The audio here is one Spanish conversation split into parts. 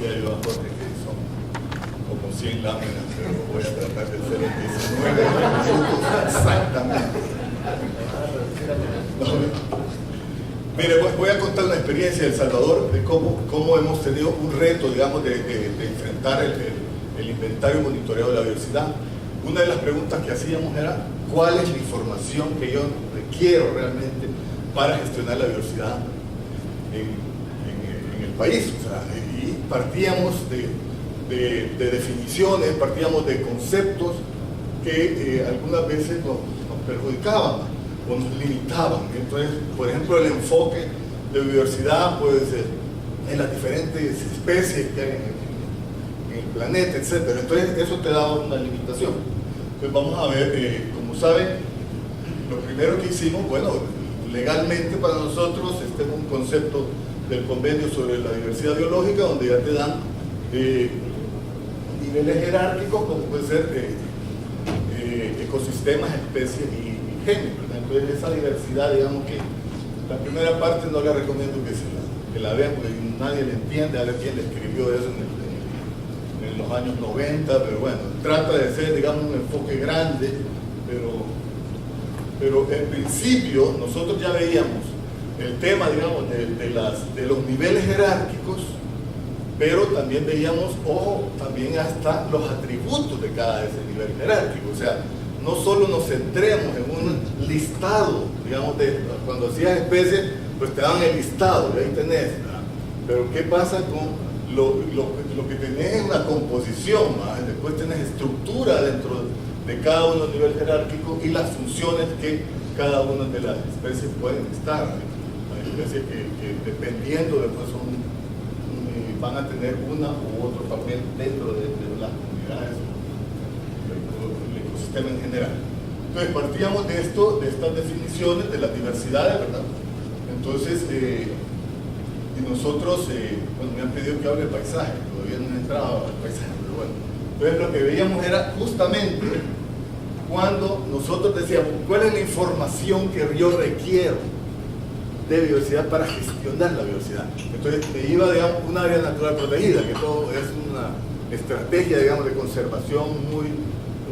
decía yo a Jorge que son como 100 láminas, pero voy a tratar de hacer en 19 minutos exactamente. Mire, voy a contar una experiencia de El Salvador, de cómo hemos tenido un reto, digamos, de enfrentar el inventario y monitoreo de la biodiversidad. Una de las preguntas que hacíamos era, ¿cuál es la información que yo requiero realmente para gestionar la biodiversidad en el país? O sea, y partíamos de definiciones, partíamos de conceptos que algunas veces nos perjudicaban o nos limitaban. Entonces, por ejemplo, el enfoque de biodiversidad puede ser en las diferentes especies que hay en el planeta, etc. Entonces, eso te da una limitación. Entonces, vamos a ver, como saben, lo primero que hicimos, bueno, legalmente para nosotros, este es un concepto del convenio sobre la diversidad biológica, donde ya te dan niveles jerárquicos, como puede ser ecosistemas, especies y géneros. Entonces, esa diversidad, digamos que la primera parte no le recomiendo que la vean, porque nadie le entiende. A ver quién le escribió eso en los años 90, pero bueno, trata de ser, digamos, un enfoque grande, pero en principio nosotros ya veíamos el tema, digamos, de los niveles jerárquicos, pero también veíamos, también hasta los atributos de cada ese nivel jerárquico. O sea, no solo nos centremos en un listado, digamos, cuando hacías especies, pues te daban el listado, y ahí tenés, ¿verdad? Pero ¿qué pasa con lo que tenés en una composición? ¿Verdad? Después tenés estructura dentro de cada uno del nivel jerárquico y las funciones que cada una de las especies pueden estar. Hay especies que dependiendo después van a tener una u otro papel dentro de las comunidades, el ecosistema en general. Entonces partíamos de estas definiciones de las diversidades, ¿verdad? Entonces, y nosotros, bueno, me han pedido que hable del paisaje, todavía no he entrado al paisaje, pero bueno. Entonces lo que veíamos era justamente cuando nosotros decíamos, ¿cuál es la información que yo requiero de biodiversidad para gestionar la biodiversidad? Entonces me iba, digamos, un área natural protegida, que todo es una estrategia, digamos, de conservación muy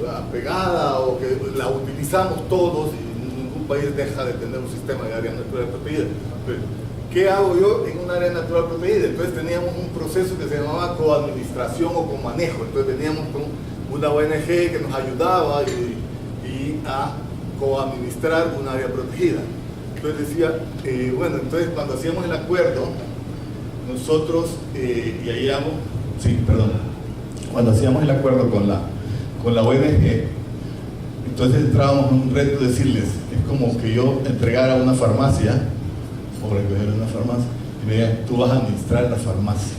apegada, o que la utilizamos todos y ningún país deja de tener un sistema de áreas naturales protegidas. Entonces, ¿qué hago yo en un área natural protegida? Entonces teníamos un proceso que se llamaba coadministración o comanejo. Entonces veníamos con una ONG que nos ayudaba y a coadministrar un área protegida. Entonces decía, bueno, entonces cuando hacíamos el acuerdo, nosotros, y ahí vamos, sí, perdón, cuando hacíamos el acuerdo con la ONG, entonces entrábamos en un reto de decirles, es como que yo entregara una farmacia, o recoger una farmacia, y me digan, tú vas a administrar la farmacia.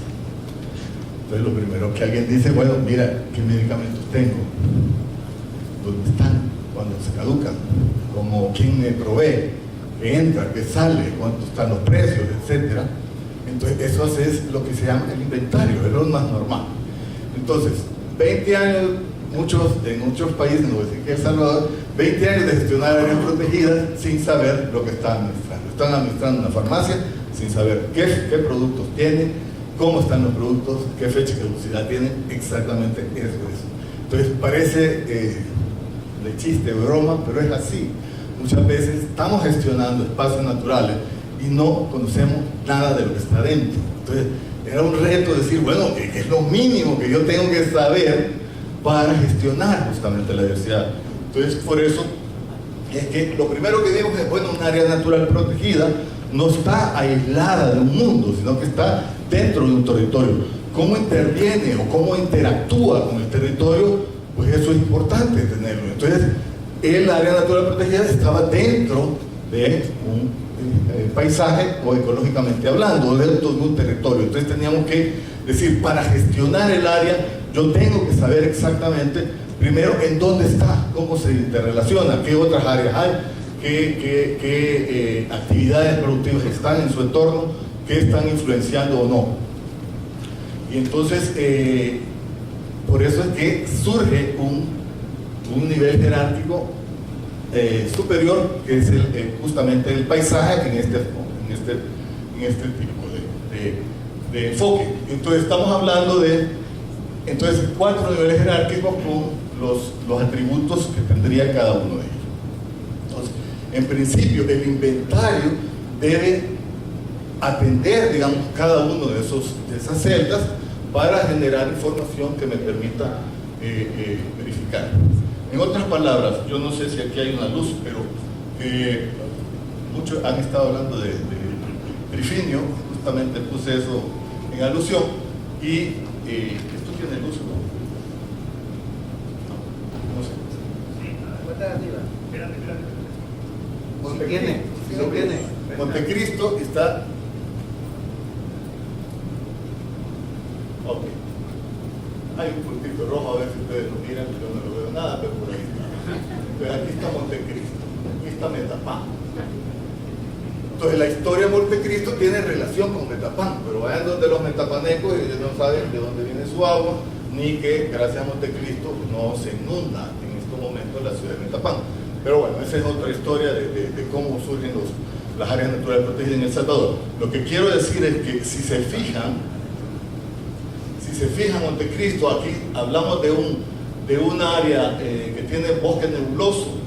Entonces lo primero que alguien dice, bueno, mira, ¿qué medicamentos tengo? ¿Dónde están? ¿Cuándo se caducan? ¿Cómo, quién me provee? ¿Qué entra? ¿Qué sale? ¿Cuántos están los precios? Etcétera. Entonces eso es lo que se llama el inventario, es lo más normal. Entonces, 20 años, en muchos países, no voy a decir que El Salvador, 20 años de gestionar áreas protegidas sin saber lo que están administrando. Están administrando una farmacia sin saber qué productos tienen, cómo están los productos, qué fecha de caducidad tienen, exactamente eso. Entonces parece de chiste, de broma, pero es así. Muchas veces estamos gestionando espacios naturales y no conocemos nada de lo que está dentro. Entonces era un reto decir, bueno, ¿qué es lo mínimo que yo tengo que saber para gestionar justamente la diversidad? Entonces por eso es que lo primero que vimos es, bueno, un área natural protegida no está aislada de un mundo, sino que está dentro de un territorio. ¿Cómo interviene o cómo interactúa con el territorio? Pues eso es importante tenerlo. Entonces, el área natural protegida estaba dentro de un paisaje o ecológicamente hablando, dentro de un territorio. Entonces teníamos que decir, para gestionar el área, yo tengo que saber exactamente, primero, en dónde está, cómo se interrelaciona, qué otras áreas hay, qué actividades productivas están en su entorno, qué están influenciando o no. Y entonces, por eso es que surge un nivel jerárquico superior, que es justamente el paisaje en este tipo de enfoque. Entonces estamos hablando de 4 niveles jerárquicos con los atributos que tendría cada uno de ellos. Entonces, en principio, el inventario debe atender, digamos, cada uno de esas celdas para generar información que me permita verificar. En otras palabras, yo no sé si aquí hay una luz, pero muchos han estado hablando de trifinio, justamente puse eso en alusión, y esto tiene luz, ¿no? No sé. Tiene. Montecristo está. Ok. Hay un puntito rojo, a ver si ustedes lo miran, yo no lo veo nada, pero por ahí está. Entonces aquí está Montecristo, aquí está Metapán. Entonces la historia de Montecristo tiene relación con Metapán, pero vayan donde los metapanecos y ellos no saben de dónde viene su agua, ni que gracias a Montecristo no se inunda en estos momentos la ciudad de Metapán. Pero bueno, esa es otra historia de cómo surgen las áreas naturales protegidas en El Salvador. Lo que quiero decir es que si se fijan, Montecristo, aquí hablamos de un área que tiene bosque nebuloso,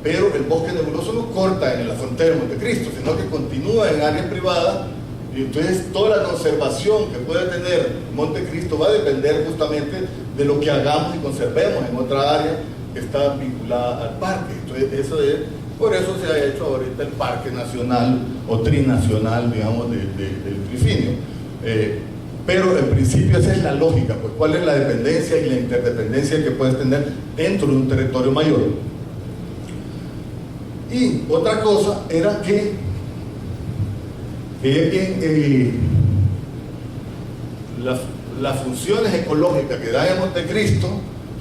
pero el bosque nebuloso no corta en la frontera de Montecristo, sino que continúa en área privada, y entonces toda la conservación que puede tener Montecristo va a depender justamente de lo que hagamos y conservemos en otra área que está vinculada al parque. Entonces por eso se ha hecho ahorita el Parque Nacional o Trinacional, digamos, del trifinio. Pero en principio esa es la lógica, pues cuál es la dependencia y la interdependencia que puedes tener dentro de un territorio mayor. Y otra cosa era que las funciones ecológicas que da en Montecristo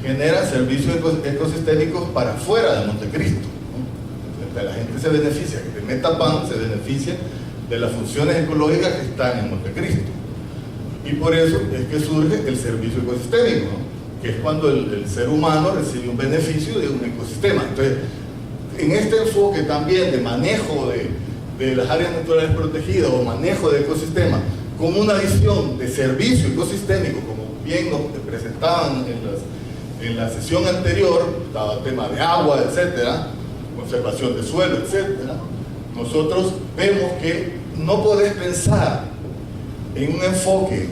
generan servicios ecosistémicos para fuera de Montecristo, ¿no? Entonces, la gente se beneficia, que de Metapán se beneficia de las funciones ecológicas que están en Montecristo. Y por eso es que surge el servicio ecosistémico, ¿no? Que es cuando el ser humano recibe un beneficio de un ecosistema. Entonces, en este enfoque también de manejo de las áreas naturales protegidas o manejo de ecosistemas, como una visión de servicio ecosistémico, como bien nos presentaban en la sesión anterior, estaba el tema de agua, etcétera, conservación de suelo, etcétera, nosotros vemos que no podés pensar en un enfoque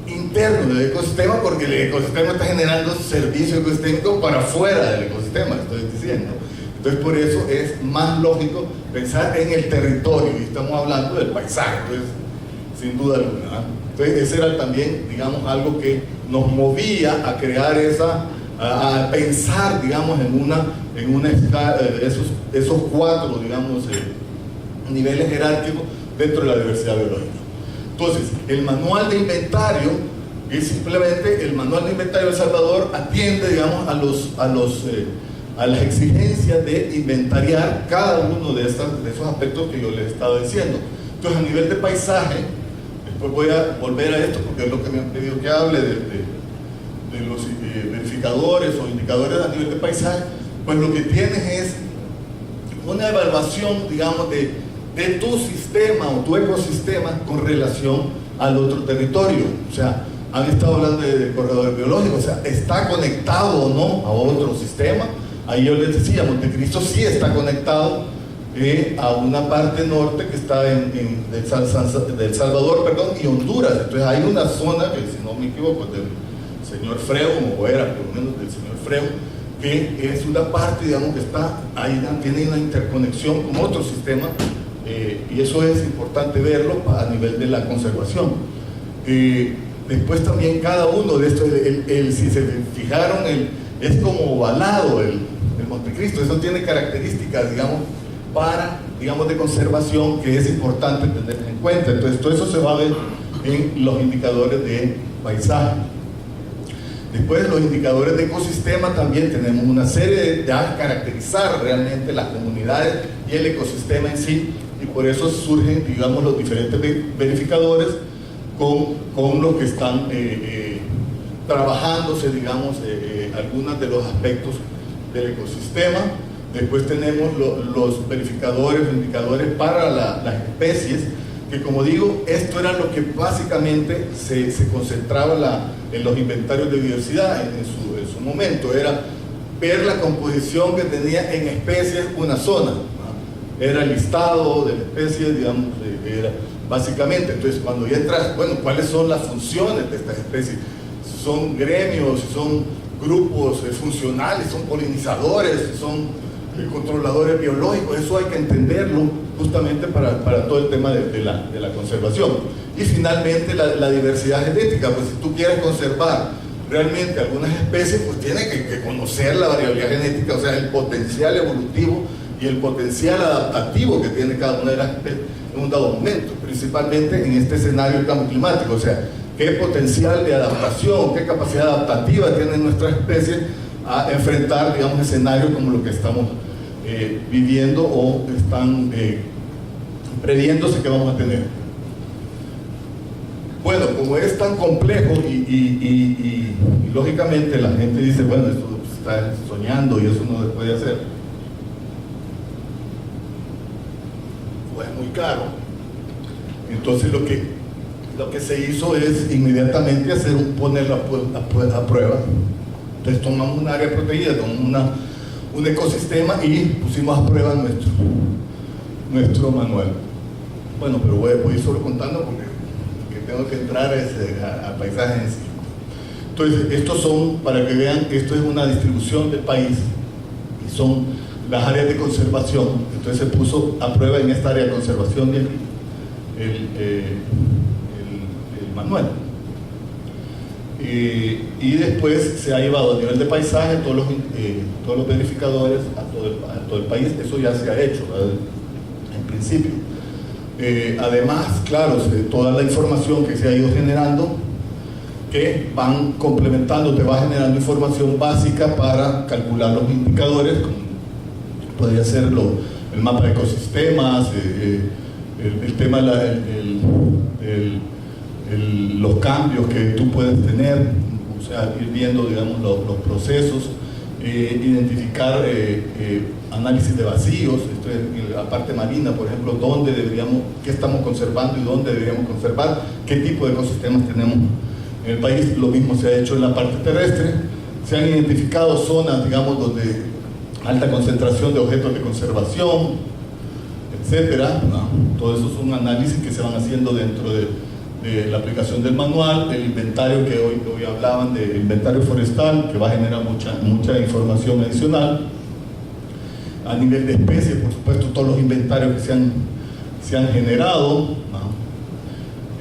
interno del ecosistema porque el ecosistema está generando servicio ecosistémico para fuera del ecosistema, estoy diciendo. Entonces por eso es más lógico pensar en el territorio, y estamos hablando del paisaje, entonces, sin duda alguna, ¿no? Entonces ese era también, digamos, algo que nos movía a crear a pensar, digamos, en una escala, esos 4, digamos, niveles jerárquicos dentro de la diversidad biológica. Entonces, el manual de inventario es simplemente el manual de inventario de El Salvador atiende, digamos, a las exigencias de inventariar cada uno de esos aspectos que yo les estaba diciendo. Entonces, a nivel de paisaje, después voy a volver a esto porque es lo que me han pedido que hable de los verificadores o indicadores a nivel de paisaje. Pues lo que tienes es una evaluación, digamos, de tu sistema o tu ecosistema con relación al otro territorio. O sea, han estado hablando de corredores biológicos, o sea, ¿está conectado o no a otro sistema? Ahí yo les decía, Montecristo sí está conectado a una parte norte que está del Salvador, perdón, y Honduras. Entonces hay una zona que, si no me equivoco, del señor Freu, o era por lo menos del señor Freu, que es una parte, digamos, que está ahí, tiene una interconexión con otro sistema. Y eso es importante verlo a nivel de la conservación. Después también cada uno de estos, si se fijaron, es como ovalado el Montecristo. Eso tiene características, digamos, de conservación que es importante tener en cuenta. Entonces todo eso se va a ver en los indicadores de paisaje. Después, los indicadores de ecosistema también tenemos una serie de caracterizar realmente las comunidades y el ecosistema en sí. Y por eso surgen, digamos, los diferentes verificadores con los que están trabajándose, digamos, algunos de los aspectos del ecosistema. Después tenemos los verificadores o indicadores para las especies. que, como digo, esto era lo que básicamente se concentraba en los inventarios de diversidad en su momento, era ver la composición que tenía en especies una zona, ¿no? Era el listado de la especie, digamos, era básicamente. Entonces, cuando ya entras, bueno, ¿cuáles son las funciones de estas especies? ¿Son gremios, son grupos funcionales, son polinizadores, son controladores biológicos? Eso hay que entenderlo justamente para todo el tema de la conservación. Y finalmente la diversidad genética, pues si tú quieres conservar realmente algunas especies, pues tienes que conocer la variabilidad genética, o sea, el potencial evolutivo y el potencial adaptativo que tiene cada una de las especies en un dado momento, principalmente en este escenario del cambio climático, o sea, qué potencial de adaptación, qué capacidad adaptativa tienen nuestras especies a enfrentar, digamos, escenarios como lo que estamos viviendo o están previéndose que vamos a tener. Bueno, como es tan complejo y lógicamente la gente dice, bueno, esto está soñando y eso no se puede hacer, o es muy caro. Entonces lo que se hizo es inmediatamente ponerlo a prueba. Entonces tomamos un área protegida, tomamos un ecosistema y pusimos a prueba nuestro manual. Bueno, pero voy a ir solo contando porque tengo que entrar a paisajes en sí. Entonces, estos son, para que vean, esto es una distribución del país y son las áreas de conservación. Entonces se puso a prueba en esta área de conservación el manual. Y después se ha llevado a nivel de paisaje todos los verificadores a todo el país. Eso ya se ha hecho, ¿verdad? En principio. Además, claro, toda la información que se ha ido generando, que van complementando, te va generando información básica para calcular los indicadores, como podría ser el mapa de ecosistemas, el tema los cambios que tú puedes tener, o sea, ir viendo, digamos, los procesos, identificar análisis de vacíos, esto es la parte marina, por ejemplo, qué estamos conservando y dónde deberíamos conservar, qué tipo de ecosistemas tenemos en el país. Lo mismo se ha hecho en la parte terrestre. Se han identificado zonas, digamos, donde alta concentración de objetos de conservación, etcétera, ¿no? Todo eso es un análisis que se van haciendo dentro de la aplicación del manual, el inventario que hoy hablaban, del inventario forestal, que va a generar mucha información adicional. A nivel de especies, por supuesto, todos los inventarios que se han generado, ¿no?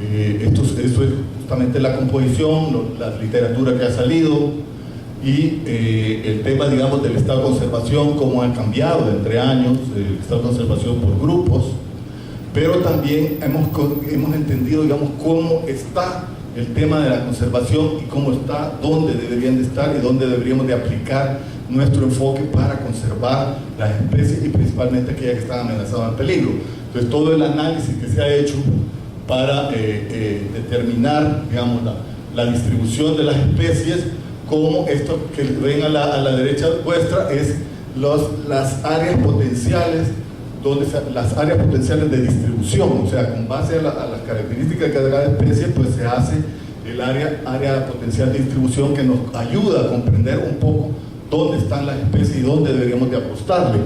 Eso es justamente la composición, la literatura que ha salido y el tema, digamos, del estado de conservación, cómo ha cambiado entre años, el estado de conservación por grupos, pero también hemos entendido, digamos, cómo está el tema de la conservación y cómo está, dónde deberían de estar y dónde deberíamos de aplicar nuestro enfoque para conservar las especies y principalmente aquellas que están amenazadas en peligro. Entonces, todo el análisis que se ha hecho para determinar, digamos, la distribución de las especies, como esto que ven a la derecha vuestra es las áreas potenciales, las áreas potenciales de distribución, o sea, con base a las características de cada especie, pues se hace el área potencial de distribución que nos ayuda a comprender un poco dónde están las especies y dónde deberíamos de apostarle.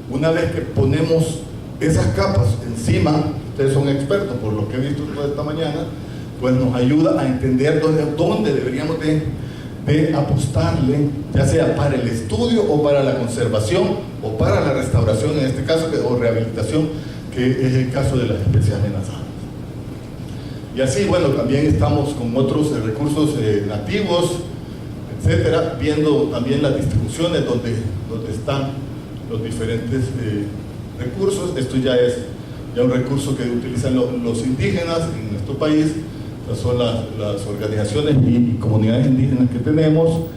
Una vez que ponemos esas capas encima, ustedes son expertos por lo que he visto toda esta mañana, pues nos ayuda a entender dónde deberíamos de apostarle, ya sea para el estudio o para la conservación o para la restauración en este caso, o rehabilitación, que es el caso de las especies amenazadas. Y así, bueno, también estamos con otros recursos nativos, etcétera, viendo también las distribuciones donde están los diferentes recursos. Esto ya es un recurso que utilizan los indígenas en nuestro país. Estas son las organizaciones y comunidades indígenas que tenemos,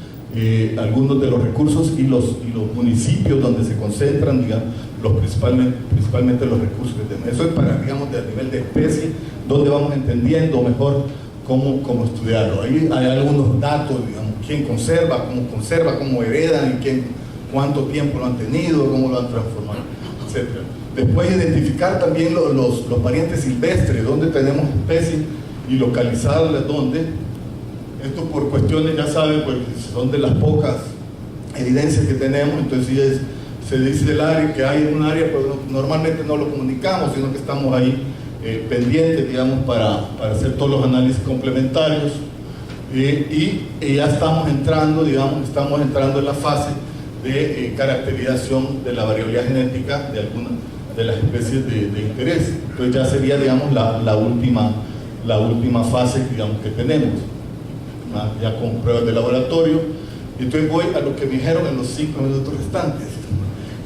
algunos de los recursos y los municipios donde se concentran, digamos, principalmente los recursos que tenemos. Eso es para, digamos, a nivel de especie, donde vamos entendiendo mejor cómo estudiarlo. Ahí hay algunos datos, digamos, quién conserva, cómo heredan y cuánto tiempo lo han tenido, cómo lo han transformado, etc. Después identificar también los parientes silvestres, dónde tenemos especies y localizarlas dónde. Esto por cuestiones, ya saben, pues son de las pocas evidencias que tenemos. Entonces se dice el área, que hay en un área, pues normalmente no lo comunicamos, sino que estamos ahí pendientes, digamos, para hacer todos los análisis complementarios. Y ya estamos entrando, digamos, en la fase de caracterización de la variabilidad genética de algunas de las especies de interés. Entonces ya sería, digamos, la última fase, digamos, que tenemos, ya con pruebas de laboratorio. Entonces voy a lo que me dijeron en los 5 minutos restantes.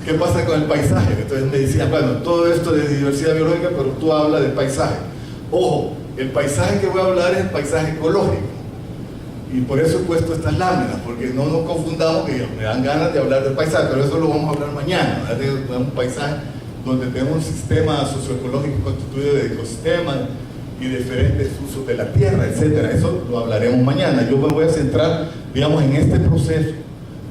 ¿Qué pasa con el paisaje? Entonces me decían, bueno, todo esto de diversidad biológica, pero tú hablas del paisaje. Ojo, el paisaje que voy a hablar es el paisaje ecológico. Y por eso he puesto estas láminas, porque no nos confundamos, que me dan ganas de hablar del paisaje, pero eso lo vamos a hablar mañana, ¿verdad? De un paisaje donde tenemos un sistema socioecológico constituido de ecosistemas y diferentes usos de la tierra, etcétera. Eso lo hablaremos mañana. Yo me voy a centrar, digamos, en este proceso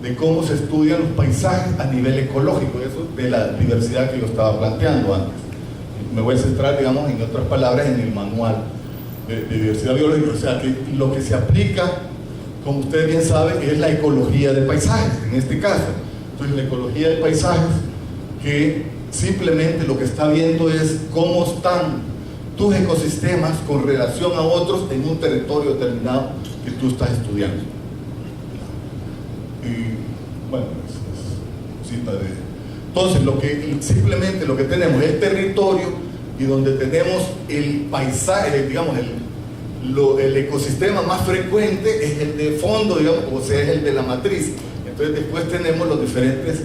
de cómo se estudian los paisajes a nivel ecológico, eso de la diversidad que yo estaba planteando antes. Me voy a centrar, digamos, en otras palabras, en el manual de diversidad biológica, o sea, que lo que se aplica, como ustedes bien saben, es la ecología de paisajes, en este caso. Entonces, la ecología de paisajes, que simplemente lo que está viendo es cómo están tus ecosistemas con relación a otros en un territorio determinado que tú estás estudiando. Y bueno, es cita de... Entonces, simplemente lo que tenemos es el territorio, y donde tenemos el paisaje, digamos, el ecosistema más frecuente es el de fondo, digamos, o sea, es el de la matriz. Entonces después tenemos los diferentes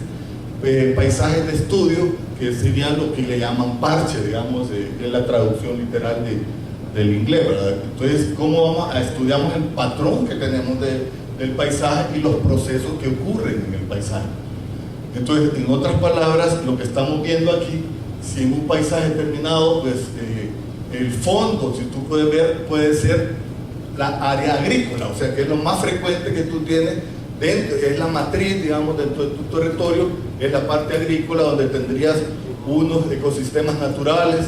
paisajes de estudio, que serían lo que le llaman parche, digamos, es la traducción literal del inglés, ¿verdad? Entonces, ¿cómo estudiamos el patrón que tenemos del paisaje y los procesos que ocurren en el paisaje? Entonces, en otras palabras, lo que estamos viendo aquí, si en un paisaje determinado, pues el fondo, si tú puedes ver, puede ser la área agrícola, o sea, que es lo más frecuente que tú tienes dentro, es la matriz, digamos, dentro de tu territorio, es la parte agrícola, donde tendrías unos ecosistemas naturales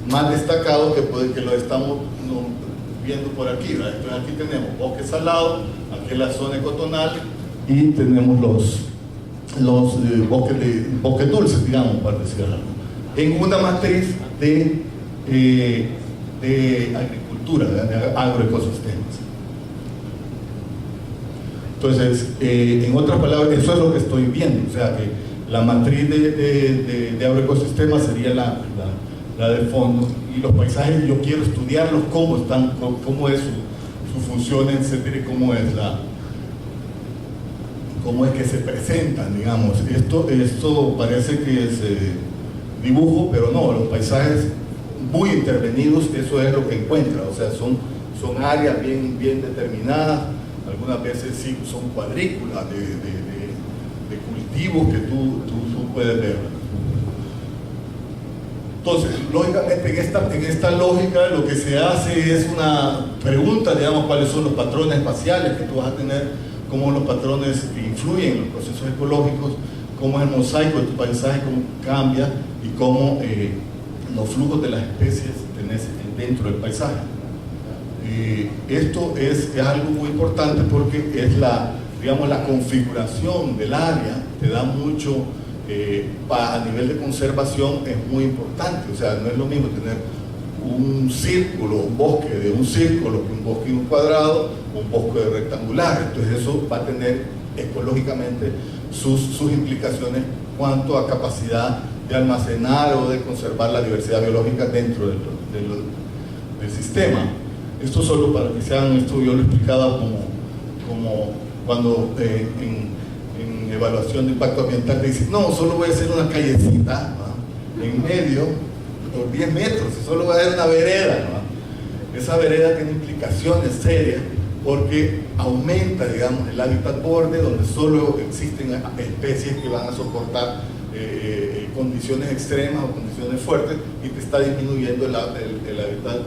más destacados que lo estamos viendo por aquí, ¿verdad? Entonces aquí tenemos bosque salado, aquí es la zona ecotonal, y tenemos los bosques dulces, digamos, para decir algo, en una matriz de agricultura, de agroecosistemas. Entonces, en otras palabras, eso es lo que estoy viendo, o sea que la matriz de agroecosistemas sería la del fondo, y los paisajes yo quiero estudiarlos, cómo están, cómo es su función, etcétera, y cómo es que se presentan, digamos. Esto parece que es dibujo, pero no, los paisajes muy intervenidos, eso es lo que encuentra, o sea, son áreas bien determinadas, algunas veces sí son cuadrículas de cultivos que tú puedes ver. Entonces, lógicamente, en esta lógica lo que se hace es una pregunta, digamos, cuáles son los patrones espaciales que tú vas a tener, cómo los patrones influyen en los procesos ecológicos, cómo es el mosaico de tu paisaje, cómo cambia, y cómo los flujos de las especies tenés dentro del paisaje. Esto es algo muy importante, porque es digamos, la configuración del área te da mucho, a nivel de conservación es muy importante. O sea, no es lo mismo tener un círculo, un bosque de un círculo, que un bosque de un cuadrado, un bosque rectangular. Entonces eso va a tener ecológicamente sus implicaciones cuanto a capacidad de almacenar o de conservar la diversidad biológica dentro del sistema. Esto solo para que sean, esto yo lo he explicado como cuando en evaluación de impacto ambiental te dicen, no, solo voy a hacer una callecita, ¿no?, en medio, por 10 metros, y solo voy a dar una vereda, ¿no? Esa vereda tiene implicaciones serias, porque aumenta, digamos, el hábitat borde, donde solo existen especies que van a soportar condiciones extremas o condiciones fuertes, y te está disminuyendo el hábitat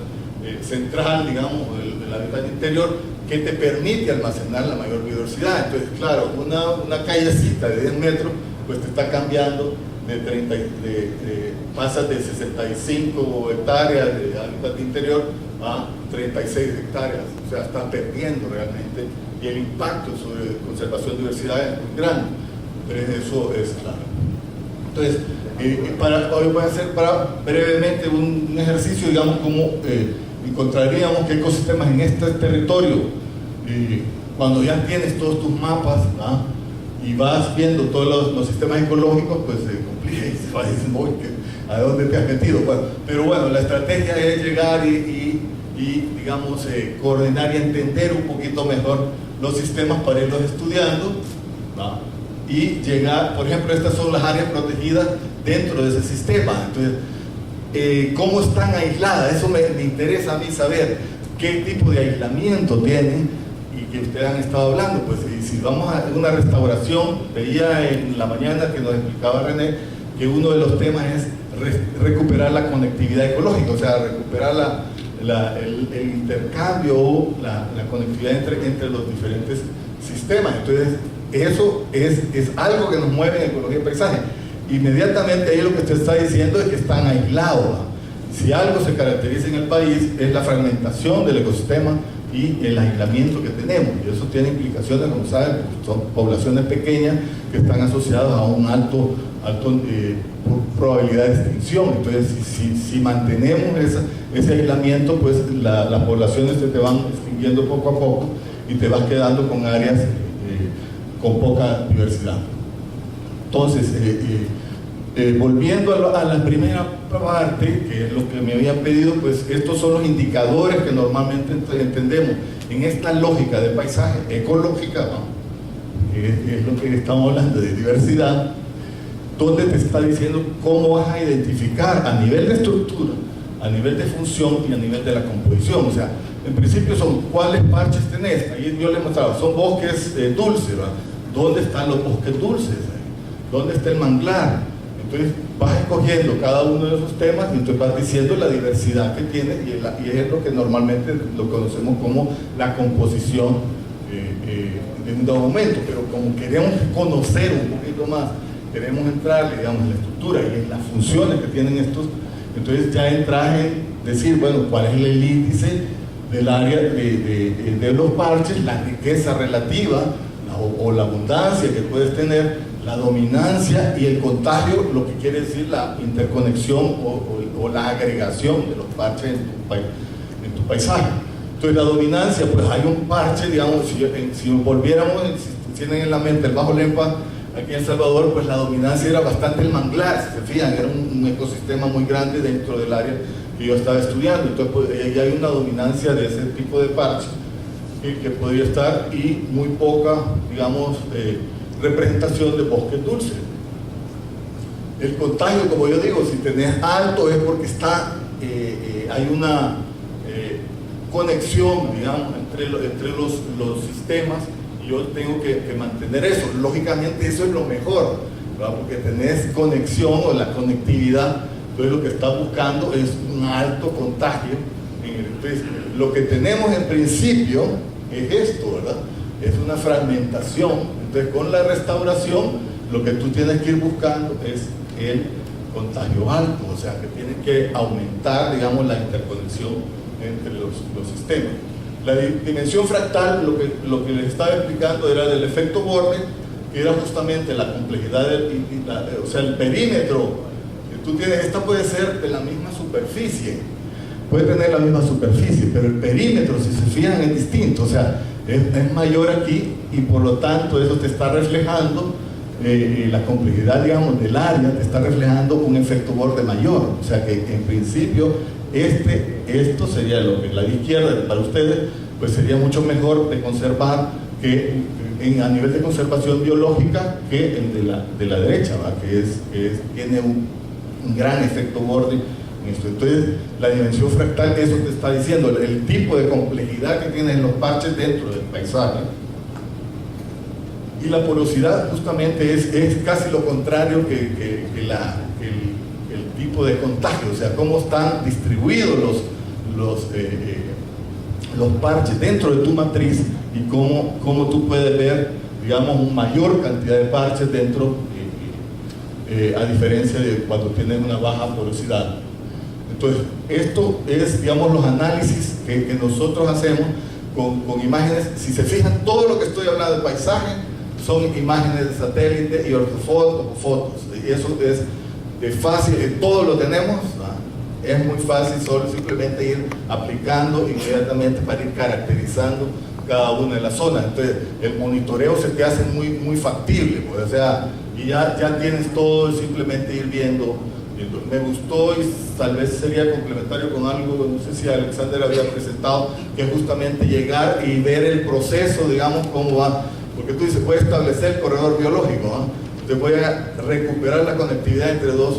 central, digamos, el hábitat interior, que te permite almacenar la mayor biodiversidad. Entonces, claro, una callecita de 10 metros, pues te está cambiando pasa de 65 hectáreas de hábitat interior a 36 hectáreas, o sea, está perdiendo realmente, y el impacto sobre conservación de diversidad es muy grande. Entonces eso es claro. Entonces, hoy voy a hacer brevemente un ejercicio, digamos, como encontraríamos qué ecosistemas en este territorio, cuando ya tienes todos tus mapas, ¿ah?, y vas viendo todos los sistemas ecológicos, pues se complica y se va diciendo, ¿a dónde te has metido? Bueno, pero bueno, la estrategia es llegar y digamos, coordinar y entender un poquito mejor los sistemas para irlos estudiando, ¿no? Y llegar, por ejemplo, estas son las áreas protegidas dentro de ese sistema. Entonces, ¿cómo están aisladas? Eso me interesa a mí saber qué tipo de aislamiento tienen, y que ustedes han estado hablando. Pues si vamos a una restauración, veía en la mañana que nos explicaba René que uno de los temas es recuperar la conectividad ecológica, o sea, recuperar el intercambio o la conectividad entre los diferentes sistemas. Entonces, eso es algo que nos mueve en ecología y paisaje. Inmediatamente ahí lo que usted está diciendo es que están aislados, ¿no? Si algo se caracteriza en el país es la fragmentación del ecosistema y el aislamiento que tenemos, y eso tiene implicaciones, como saben, son poblaciones pequeñas que están asociadas a un alto probabilidad de extinción. Entonces, si mantenemos ese aislamiento, pues las poblaciones se te van extinguiendo poco a poco y te vas quedando con áreas con poca diversidad. Entonces, volviendo a la primera parte, que es lo que me habían pedido, pues estos son los indicadores que normalmente entendemos en esta lógica de paisaje ecológica, ¿no?, es lo que estamos hablando de diversidad, donde te está diciendo cómo vas a identificar a nivel de estructura, a nivel de función y a nivel de la composición. O sea, en principio son cuáles parches tenés. Ahí yo les mostraba, son bosques dulces, ¿verdad? ¿Dónde están los bosques dulces? ¿Dónde está el manglar? Entonces vas escogiendo cada uno de esos temas y entonces vas diciendo la diversidad que tiene, y es lo que normalmente lo conocemos como la composición de un dado momento. Pero como queremos conocer un poquito más, queremos entrar, digamos, en la estructura y en las funciones que tienen estos, entonces ya entras en decir, bueno, cuál es el índice del área de los parches, la riqueza relativa o la abundancia que puedes tener, la dominancia y el contagio, lo que quiere decir la interconexión o la agregación de los parches en tu paisaje. Entonces la dominancia, pues hay un parche, digamos, si volviéramos, si tienen en la mente el Bajo Lempa aquí en El Salvador, pues la dominancia era bastante el manglar, si se fijan, era un ecosistema muy grande dentro del área que yo estaba estudiando. Entonces pues, ahí hay una dominancia de ese tipo de parche que podría estar, y muy poca, digamos, representación de bosques dulces. El contagio, como yo digo, si tenés alto es porque hay una conexión, digamos, entre los sistemas, y yo tengo que mantener eso. Lógicamente eso es lo mejor, ¿verdad? Porque tenés conexión o la conectividad, entonces lo que estás buscando es un alto contagio. Entonces, lo que tenemos en principio es esto, ¿verdad? Es una fragmentación. Entonces, con la restauración, lo que tú tienes que ir buscando es el contagio alto, o sea, que tienes que aumentar, digamos, la interconexión entre los sistemas. La dimensión fractal, lo que les estaba explicando era del efecto borde, que era justamente la complejidad, o sea, el perímetro que tú tienes. Esta puede ser de la misma superficie, puede tener la misma superficie, pero el perímetro, si se fijan, es distinto, o sea, es mayor aquí, y por lo tanto eso te está reflejando la complejidad, digamos, del área, te está reflejando un efecto borde mayor. O sea que en principio esto sería lo que la izquierda para ustedes, pues sería mucho mejor de conservar que a nivel de conservación biológica que el de la derecha, ¿verdad? Que tiene un gran efecto borde en esto. Entonces la dimensión fractal, eso te está diciendo el tipo de complejidad que tienen los parches dentro del paisaje. Y la porosidad justamente es casi lo contrario que el tipo de contagio, o sea, cómo están distribuidos los parches dentro de tu matriz, y cómo tú puedes ver, digamos, una mayor cantidad de parches dentro a diferencia de cuando tienen una baja porosidad. Entonces, esto es, digamos, los análisis que nosotros hacemos con imágenes. Si se fijan, todo lo que estoy hablando de paisaje son imágenes de satélite y ortofotos o fotos. Y eso es fácil, todo lo tenemos, ¿no? Es muy fácil, solo simplemente ir aplicando inmediatamente para ir caracterizando cada una de las zonas. Entonces, el monitoreo se te hace muy factible, pues, o sea, y ya tienes todo, simplemente ir viendo. Me gustó, y tal vez sería complementario con algo, no sé si Alexander había presentado, que es justamente llegar y ver el proceso, digamos, cómo va, porque tú dices, puedes establecer el corredor biológico, ¿no? Te voy a recuperar la conectividad entre dos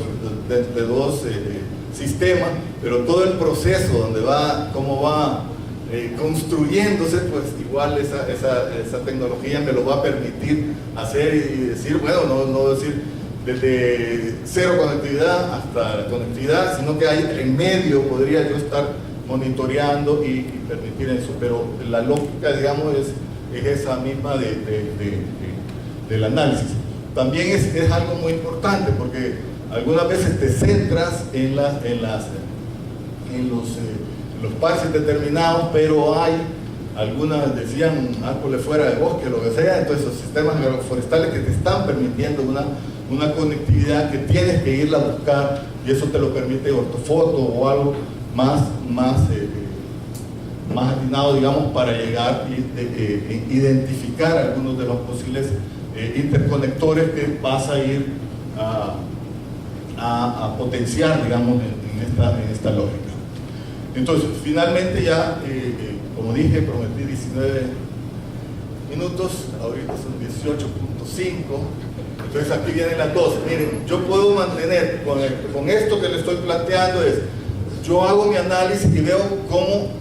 sistemas, pero todo el proceso donde va, cómo va construyéndose, pues igual esa tecnología me lo va a permitir hacer y decir, bueno, no decir desde cero conectividad hasta la conectividad, sino que hay en medio, podría yo estar monitoreando y permitir eso, pero la lógica, digamos, es esa misma del análisis. También es algo muy importante, porque algunas veces te centras en los parches determinados, pero hay algunas, decían, árboles fuera de bosque, lo que sea. Entonces los sistemas agroforestales que te están permitiendo una conectividad que tienes que irla a buscar, y eso te lo permite ortofoto o algo más atinado, digamos, para llegar y identificar algunos de los posibles interconectores que vas a ir a potenciar, digamos, en esta lógica. Entonces, finalmente ya, como dije, prometí 19 minutos, ahorita son 18.5. Entonces aquí vienen las dos. Miren, yo puedo mantener con esto que le estoy planteando, yo hago mi análisis y veo cómo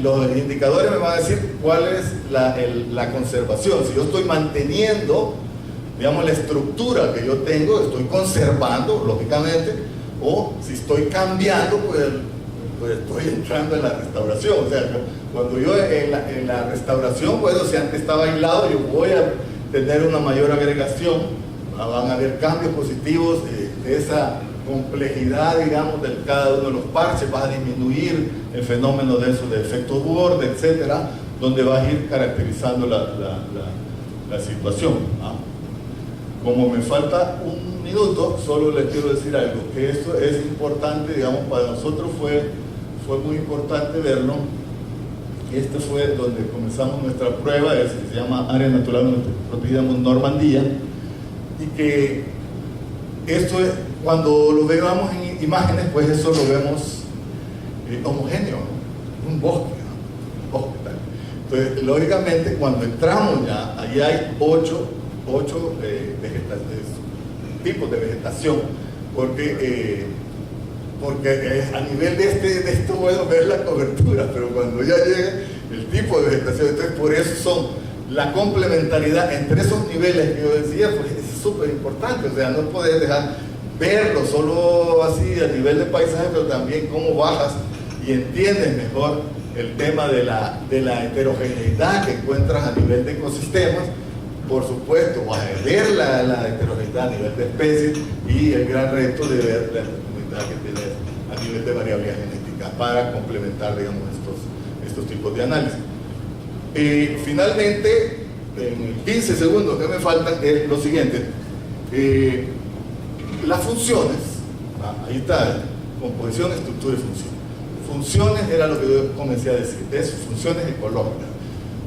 los indicadores me van a decir cuál es la conservación. Si yo estoy manteniendo, digamos, la estructura que yo tengo, estoy conservando, lógicamente, o si estoy cambiando, pues estoy entrando en la restauración. O sea, cuando yo en la restauración, bueno, si antes estaba aislado, yo voy a tener una mayor agregación, van a haber cambios positivos de esa complejidad, digamos, de cada uno de los parches, vas a disminuir el fenómeno de eso, de efecto borde, etcétera, donde vas a ir caracterizando la situación, ¿no? Como me falta un minuto, solo les quiero decir algo, que esto es importante, digamos, para nosotros fue muy importante verlo. Este fue donde comenzamos nuestra prueba, se llama Área Natural Protegida Normandía, y que esto es, cuando lo veamos en imágenes, pues eso lo vemos homogéneo, ¿no? Un bosque, ¿no? Un bosque tal. Entonces, lógicamente, cuando entramos ya, allí hay 8 tipos de vegetación, porque a nivel de esto puedo ver la cobertura, pero cuando ya llega el tipo de vegetación, entonces por eso son la complementariedad entre esos niveles que yo decía, pues es súper importante. O sea, no puedes dejar verlo solo así a nivel de paisaje, pero también cómo bajas y entiendes mejor el tema de la heterogeneidad que encuentras a nivel de ecosistemas. Por supuesto, vas a ver la heterogeneidad a nivel de especies y el gran reto de ver la heterogeneidad que tienes a nivel de variabilidad genética para complementar, digamos, estos tipos de análisis. Finalmente, en 15 segundos que me faltan, es lo siguiente. Las funciones, ahí está, composición, estructura y función. Funciones era lo que yo comencé a decir, es funciones ecológicas.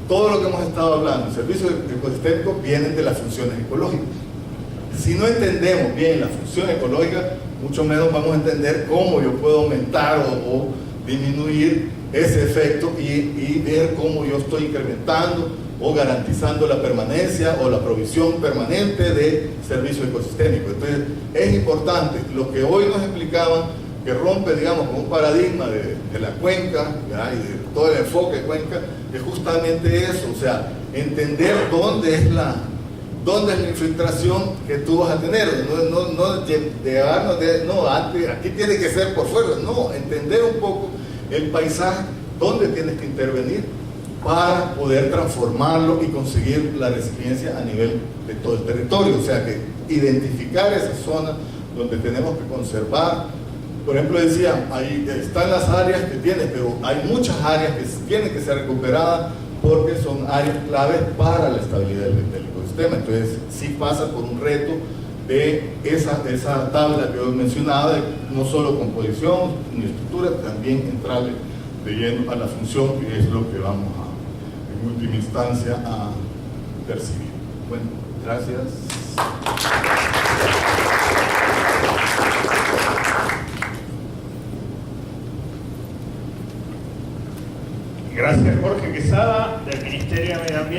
Todo lo que hemos estado hablando, el servicio ecosistémico, vienen de las funciones ecológicas. Si no entendemos bien la función ecológica, mucho menos vamos a entender cómo yo puedo aumentar o disminuir ese efecto y ver cómo yo estoy incrementando o garantizando la permanencia o la provisión permanente de servicio ecosistémico. Entonces, es importante lo que hoy nos explicaban, que rompe, digamos, con un paradigma de la cuenca, ¿ya? Y de todo el enfoque de cuenca, es justamente eso, o sea, entender dónde es la infiltración que tú vas a tener, aquí tiene que ser por fuera, no, entender un poco el paisaje, dónde tienes que intervenir para poder transformarlo y conseguir la resiliencia a nivel de todo el territorio. O sea que identificar esas zonas donde tenemos que conservar. Por ejemplo, decía, ahí están las áreas que tiene, pero hay muchas áreas que tienen que ser recuperadas porque son áreas claves para la estabilidad del ecosistema. Entonces, sí pasa por un reto de esa tabla que yo mencionaba, de no solo composición ni estructura, también entrarle de lleno a la función, que es lo que vamos en última instancia a percibir. Bueno, gracias. Gracias, Jorge Quesada, del Ministerio de Medio Ambiente.